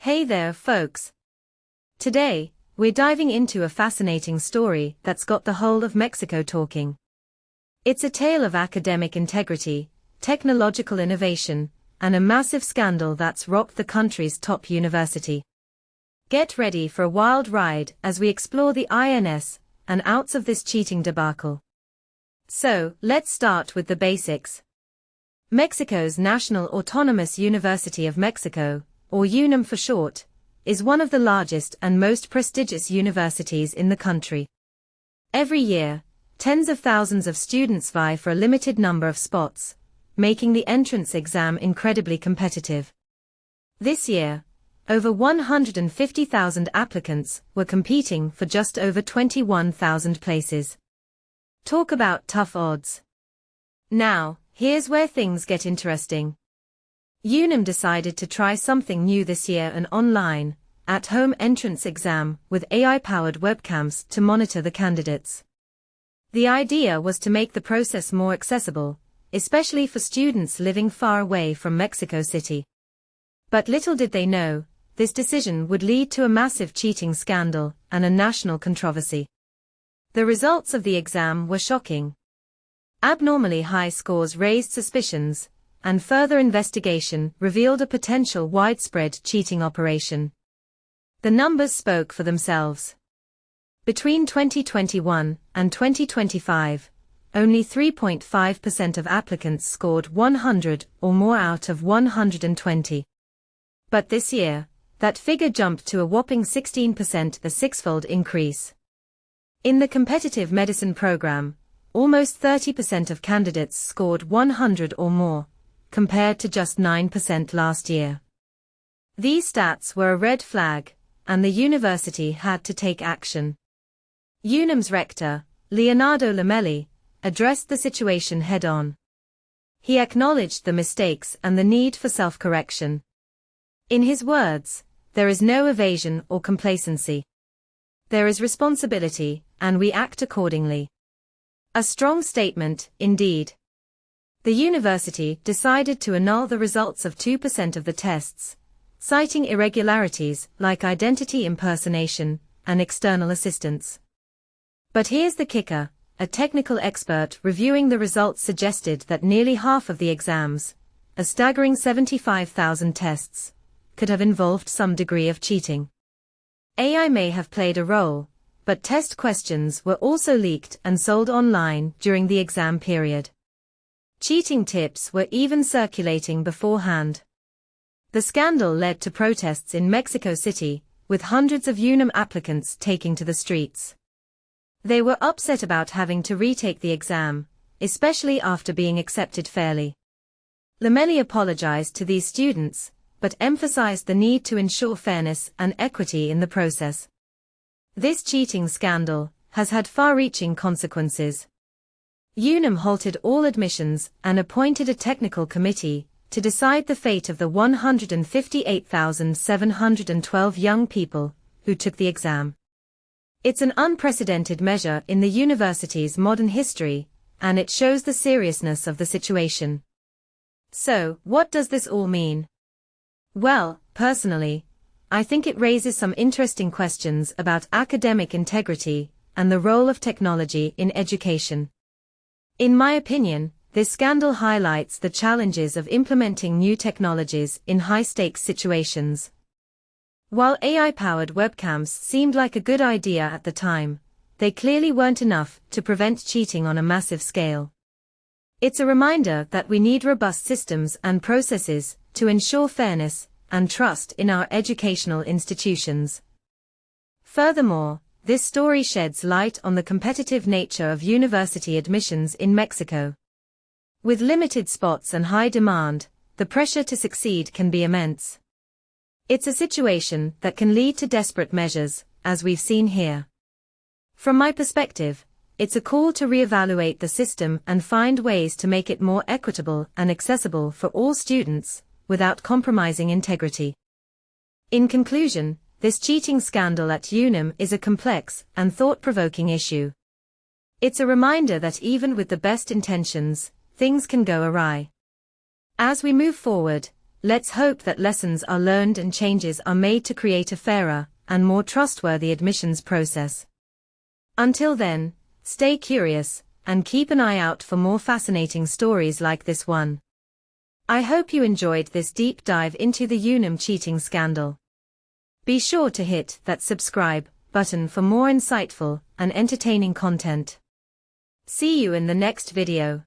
Hey there, folks. Today, we're diving into a fascinating story that's got the whole of Mexico talking. It's a tale of academic integrity, technological innovation, and a massive scandal that's rocked the country's top university. Get ready for a wild ride as we explore the ins and outs of this cheating debacle. So, let's start with the basics. Mexico's National Autonomous University of Mexico, or UNAM for short, is one of the largest and most prestigious universities in the country. Every year, tens of thousands of students vie for a limited number of spots, making the entrance exam incredibly competitive. This year, over 150,000 applicants were competing for just over 21,000 places. Talk about tough odds. Now, here's where things get interesting. UNAM decided to try something new this year: an online, at-home entrance exam with AI-powered webcams to monitor the candidates. The idea was to make the process more accessible, especially for students living far away from Mexico City. But little did they know, this decision would lead to a massive cheating scandal and a national controversy. The results of the exam were shocking. Abnormally high scores raised suspicions, and further investigation revealed a potential widespread cheating operation. The numbers spoke for themselves. Between 2021 and 2025, only 3.5% of applicants scored 100 or more out of 120. But this year, that figure jumped to a whopping 16%, a six-fold increase. In the competitive medicine program, almost 30% of candidates scored 100 or more, compared to just 9% last year. These stats were a red flag, and the university had to take action. UNAM's rector, Leonardo Lamelli, addressed the situation head-on. He acknowledged the mistakes and the need for self-correction. In his words, "There is no evasion or complacency. There is responsibility, and we act accordingly." A strong statement, indeed. The university decided to annul the results of 2% of the tests, citing irregularities like identity impersonation and external assistance. But here's the kicker: a technical expert reviewing the results suggested that nearly half of the exams, a staggering 75,000 tests, could have involved some degree of cheating. AI may have played a role, but test questions were also leaked and sold online during the exam period. Cheating tips were even circulating beforehand. The scandal led to protests in Mexico City, with hundreds of UNAM applicants taking to the streets. They were upset about having to retake the exam, especially after being accepted fairly. Lamelli apologized to these students, but emphasized the need to ensure fairness and equity in the process. This cheating scandal has had far-reaching consequences. UNAM halted all admissions and appointed a technical committee to decide the fate of the 158,712 young people who took the exam. It's an unprecedented measure in the university's modern history, and it shows the seriousness of the situation. So, what does this all mean? Well, personally, I think it raises some interesting questions about academic integrity and the role of technology in education. In my opinion, this scandal highlights the challenges of implementing new technologies in high-stakes situations. While AI-powered webcams seemed like a good idea at the time, they clearly weren't enough to prevent cheating on a massive scale. It's a reminder that we need robust systems and processes to ensure fairness and trust in our educational institutions. Furthermore, this story sheds light on the competitive nature of university admissions in Mexico. With limited spots and high demand, the pressure to succeed can be immense. It's a situation that can lead to desperate measures, as we've seen here. From my perspective, it's a call to reevaluate the system and find ways to make it more equitable and accessible for all students, without compromising integrity. In conclusion, this cheating scandal at UNAM is a complex and thought-provoking issue. It's a reminder that even with the best intentions, things can go awry. As we move forward, Let's hope that lessons are learned and changes are made to create a fairer and more trustworthy admissions process. Until then, stay curious and keep an eye out for more fascinating stories like this one. I hope you enjoyed this deep dive into the UNAM cheating scandal. Be sure to hit that subscribe button for more insightful and entertaining content. See you in the next video.